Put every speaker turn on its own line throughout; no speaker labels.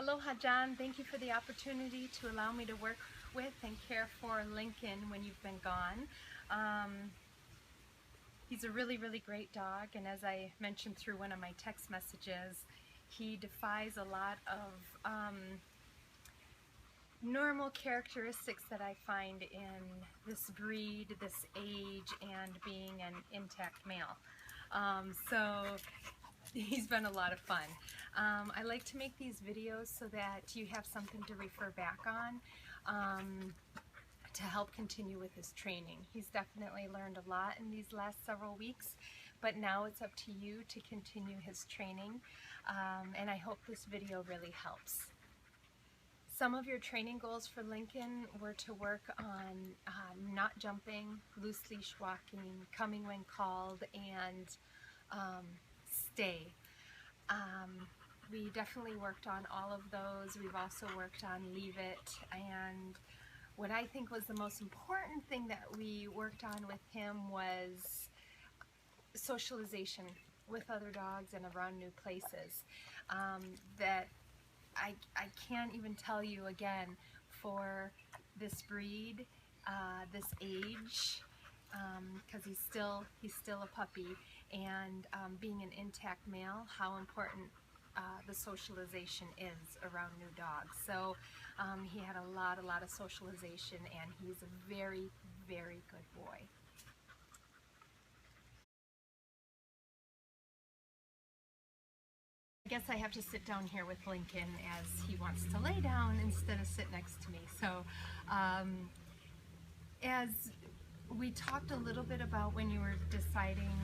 Aloha, John. Thank you for the opportunity to allow me to work with and care for Lincoln when you've been gone. He's a really, really great dog, and as I mentioned through one of my text messages, he defies a lot of normal characteristics that I find in this breed, this age, and being an intact male. So he's been a lot of fun. I like to make these videos so that you have something to refer back on to help continue with his training. He's definitely learned a lot in these last several weeks, but now it's up to you to continue his training, and I hope this video really helps. Some of your training goals for Lincoln were to work on not jumping, loose leash walking, coming when called, and stay. We definitely worked on all of those. We've also worked on leave it, and what I think was the most important thing that we worked on with him was socialization with other dogs and around new places. That I can't even tell you again, for this breed, this age, because he's still a puppy, and being an intact male, how important the socialization is around new dogs. So he had a lot of socialization, and he's a very, very good boy. I guess I have to sit down here with Lincoln as he wants to lay down instead of sit next to me. So as we talked a little bit about when you were deciding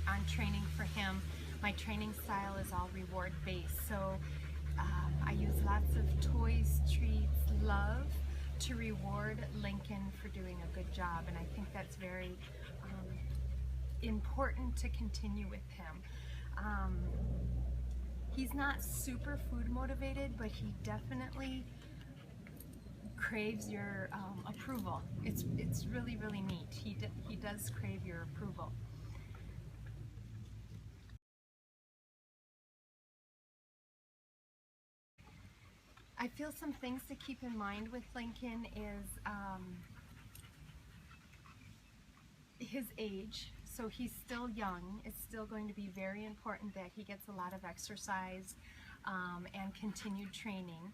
on training for him, my training style is all reward based. So I use lots of toys, treats, love to reward Lincoln for doing a good job, and I think that's very important to continue with him. He's not super food motivated, but he definitely craves your approval. It's really, really neat. He does crave your approval. I feel some things to keep in mind with Lincoln is his age. So he's still young. It's still going to be very important that he gets a lot of exercise and continued training.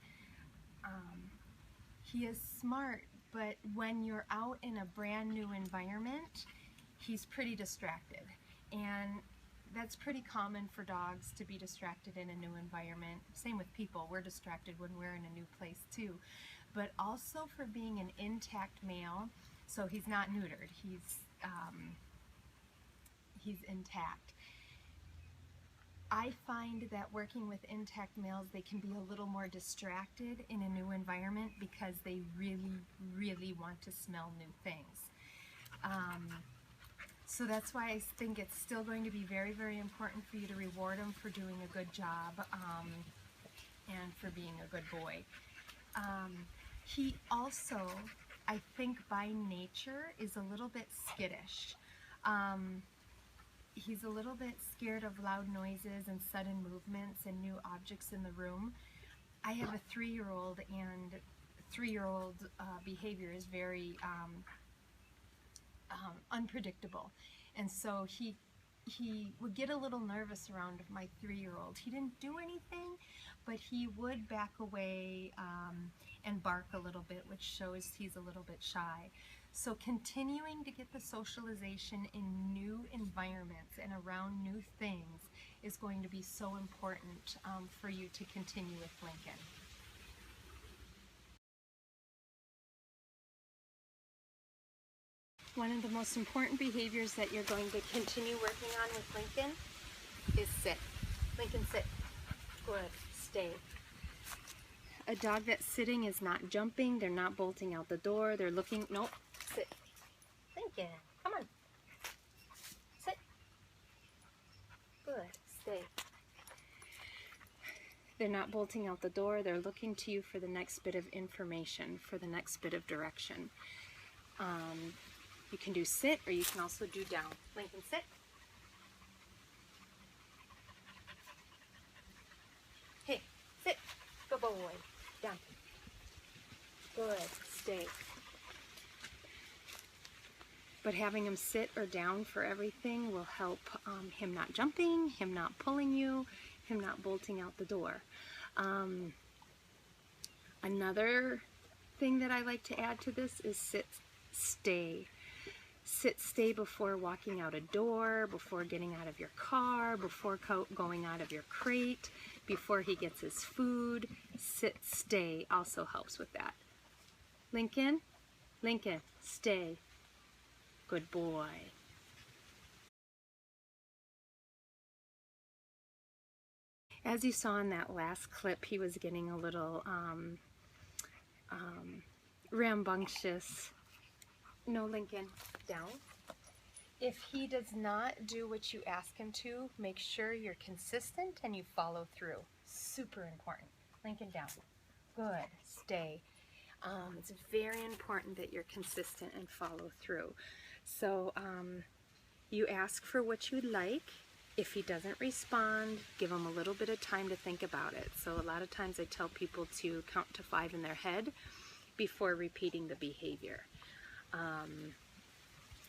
He is smart, but when you're out in a brand new environment, he's pretty distracted. And that's pretty common for dogs to be distracted in a new environment. Same with people. We're distracted when we're in a new place too. But also for being an intact male, so he's not neutered. He's intact. I find that working with intact males, they can be a little more distracted in a new environment because they really, really want to smell new things. So that's why I think it's still going to be very, very important for you to reward him for doing a good job and for being a good boy. He also, I think by nature, is a little bit skittish. He's a little bit scared of loud noises and sudden movements and new objects in the room. I have a 3-year-old, and 3-year-old behavior is very unpredictable, and so he would get a little nervous around my 3-year-old. He didn't do anything, but he would back away and bark a little bit, which shows he's a little bit shy. So continuing to get the socialization in new environments and around new things is going to be so important for you to continue with Lincoln. One of the most important behaviors that you're going to continue working on with Lincoln is sit. Lincoln, sit. Good. Stay. A dog that's sitting is not jumping. They're not bolting out the door. They're looking. Nope. Sit. Lincoln, come on. Sit. Good. Stay. They're not bolting out the door. They're looking to you for the next bit of information, for the next bit of direction. You can do sit, or you can also do down. Lincoln, sit. Hey, sit. boy. Down. Good. Stay. But having him sit or down for everything will help him not jumping, him not pulling you, him not bolting out the door. Another thing that I like to add to this is sit, stay. Sit, stay before walking out a door, before getting out of your car, before going out of your crate, before he gets his food. Sit, stay also helps with that. Lincoln, Lincoln, stay. Good boy. As you saw in that last clip, he was getting a little rambunctious. No, Lincoln, down. If he does not do what you ask him to, make sure you're consistent and you follow through. Super important. Lincoln, down. Good. Stay. It's very important that you're consistent and follow through. So you ask for what you'd like. If he doesn't respond, give him a little bit of time to think about it. So a lot of times I tell people to count to 5 in their head before repeating the behavior.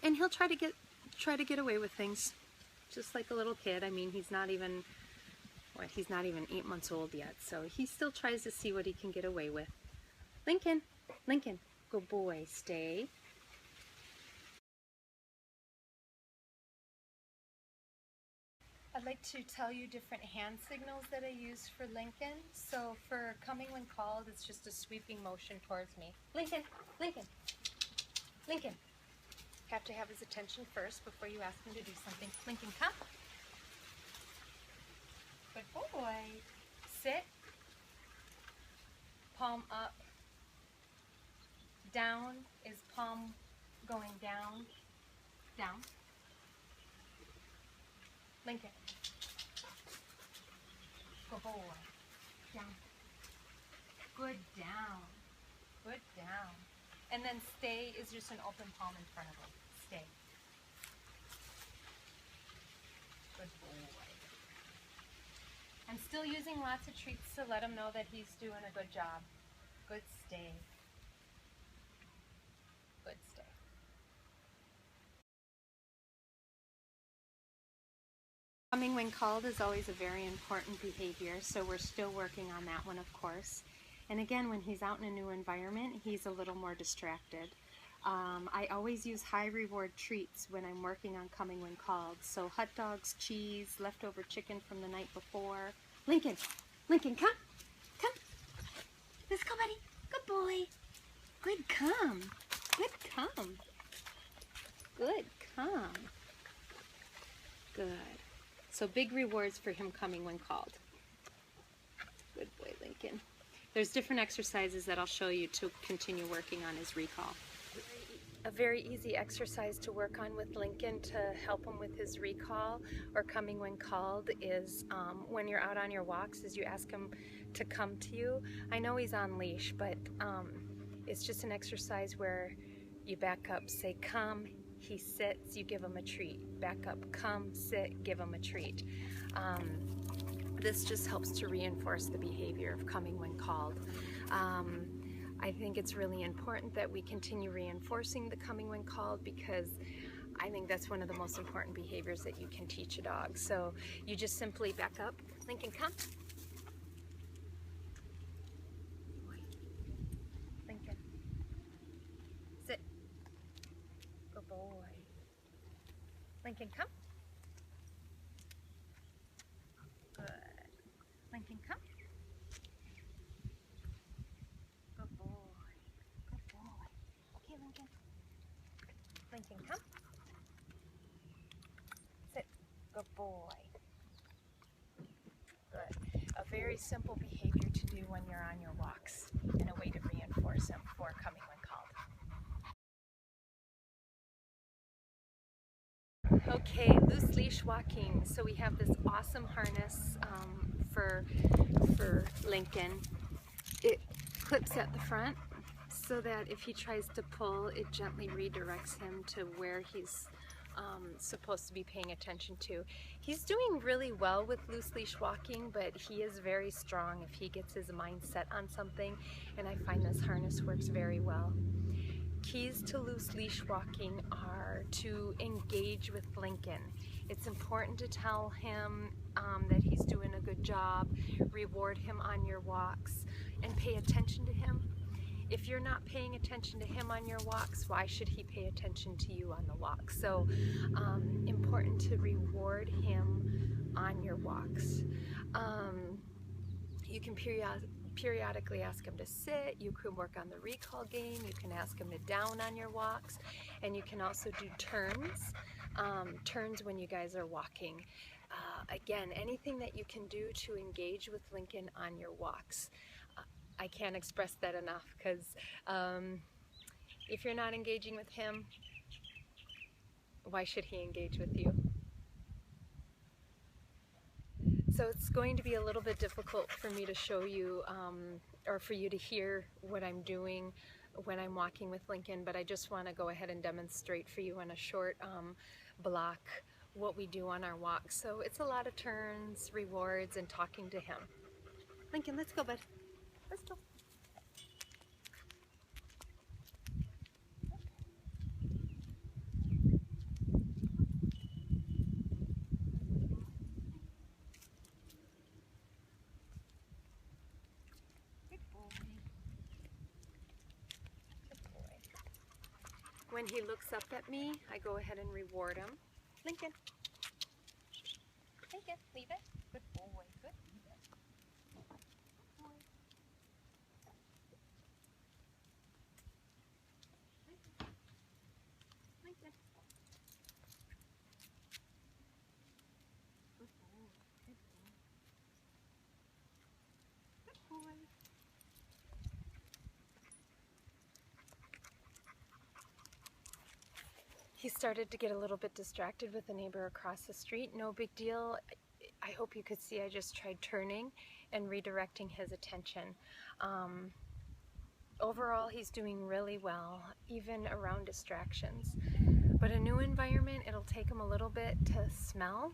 And he'll try to get away with things, just like a little kid. I mean, he's not even 8 months old yet, so he still tries to see what he can get away with. Lincoln, Lincoln, good boy, stay. I'd like to tell you different hand signals that I use for Lincoln. So for coming when called, it's just a sweeping motion towards me. Lincoln, Lincoln, Lincoln. Have to have his attention first before you ask him to do something. Lincoln, come. Good boy. Sit. Palm up. Down is palm going down. Down. Lincoln. Good boy. Down. Good down. Good down. And then stay is just an open palm in front of him. Stay. Good boy. I'm still using lots of treats to let him know that he's doing a good job. Good stay. Good stay. Coming when called is always a very important behavior, so we're still working on that one, of course. And again, when he's out in a new environment, he's a little more distracted. I always use high reward treats when I'm working on coming when called. So hot dogs, cheese, leftover chicken from the night before. Lincoln, Lincoln, come, come. Let's go, buddy. Good boy. Good come. Good come. Good come. Good. So big rewards for him coming when called. Good boy, Lincoln. There's different exercises that I'll show you to continue working on his recall. A very easy exercise to work on with Lincoln to help him with his recall or coming when called is when you're out on your walks, is you ask him to come to you. I know he's on leash, but it's just an exercise where you back up, say come, he sits, you give him a treat. Back up, come, sit, give him a treat. This just helps to reinforce the behavior of coming when called. I think it's really important that we continue reinforcing the coming when called because I think that's one of the most important behaviors that you can teach a dog. So you just simply back up. Lincoln, come. Lincoln. Sit. Good boy. Lincoln, come. Good. Lincoln, come. Good boy. Good boy. Okay, Lincoln. Lincoln, come. Sit. Good boy. Good. A very simple behavior to do when you're on your walks and a way to reinforce them for coming when called. Okay, loose leash walking. So we have this awesome harness for Lincoln. It clips at the front so that if he tries to pull, it gently redirects him to where he's supposed to be paying attention to. He's doing really well with loose leash walking, but he is very strong if he gets his mind set on something, and I find this harness works very well. Keys to loose leash walking are to engage with Linkin. It's important to tell him that he's doing a good job, reward him on your walks, and pay attention to him. If you're not paying attention to him on your walks, why should he pay attention to you on the walk? So important to reward him on your walks. You can periodically ask him to sit, you can work on the recall game, you can ask him to down on your walks, and you can also do turns, turns when you guys are walking. Again, anything that you can do to engage with Linkin on your walks. I can't express that enough, because if you're not engaging with him, why should he engage with you? So it's going to be a little bit difficult for me to show you or for you to hear what I'm doing when I'm walking with Linkin, but I just want to go ahead and demonstrate for you in a short block what we do on our walks. So it's a lot of turns, rewards, and talking to him. Linkin, let's go, bud. Let's go. When he looks up at me, I go ahead and reward him. Linkin. Linkin, leave it. Good boy. Good. Leave it. Good boy. Linkin. Linkin. Good boy. Good boy. Good boy. He started to get a little bit distracted with the neighbor across the street. No big deal. I hope you could see I just tried turning and redirecting his attention. Overall, he's doing really well, even around distractions. But a new environment, it'll take him a little bit to smell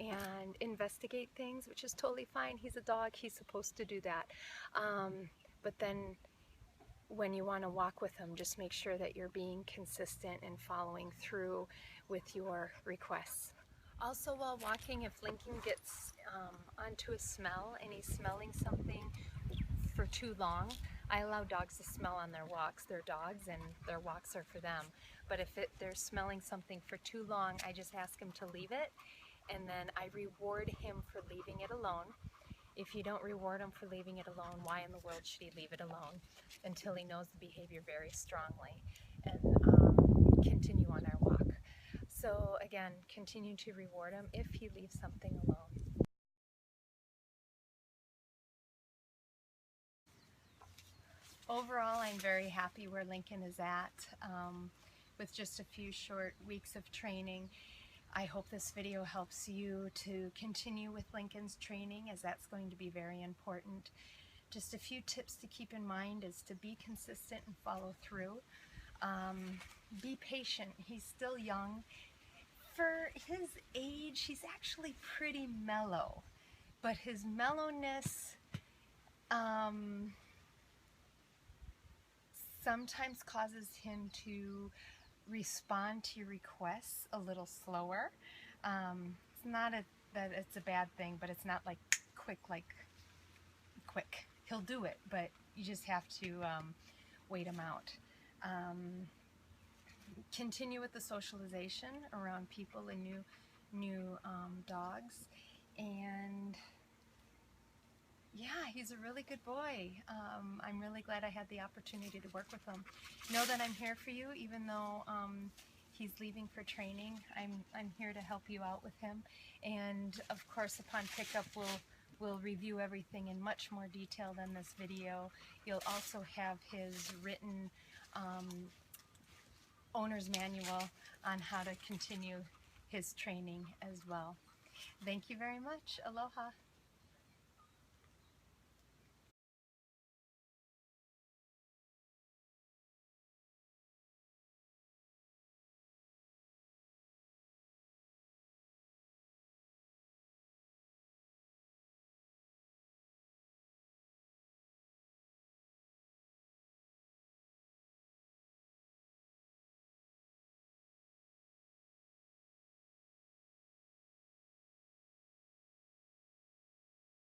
and investigate things, which is totally fine. He's a dog, he's supposed to do that. But then when you want to walk with him, just make sure that you're being consistent and following through with your requests. Also, while walking, if Linkin gets onto a smell and he's smelling something for too long, I allow dogs to smell on their walks. They're dogs and their walks are for them. But if they're smelling something for too long, I just ask him to leave it, and then I reward him for leaving it alone. If you don't reward him for leaving it alone, why in the world should he leave it alone until he knows the behavior very strongly, and continue on our walk. So again, continue to reward him if he leaves something alone. Overall, I'm very happy where Linkin is at with just a few short weeks of training. I hope this video helps you to continue with Linkin's training, as that's going to be very important. Just a few tips to keep in mind is to be consistent and follow through. Be patient. He's still young. For his age, he's actually pretty mellow, but his mellowness sometimes causes him to respond to your requests a little slower. It's not that it's a bad thing, but it's not like quick. He'll do it, but you just have to wait him out. Continue with the socialization around people and new dogs, and yeah, he's a really good boy. I'm really glad I had the opportunity to work with him. Know that I'm here for you, even though he's leaving for training. I'm here to help you out with him, and of course, upon pickup, we'll review everything in much more detail than this video. You'll also have his written owner's manual on how to continue his training as well. Thank you very much. Aloha.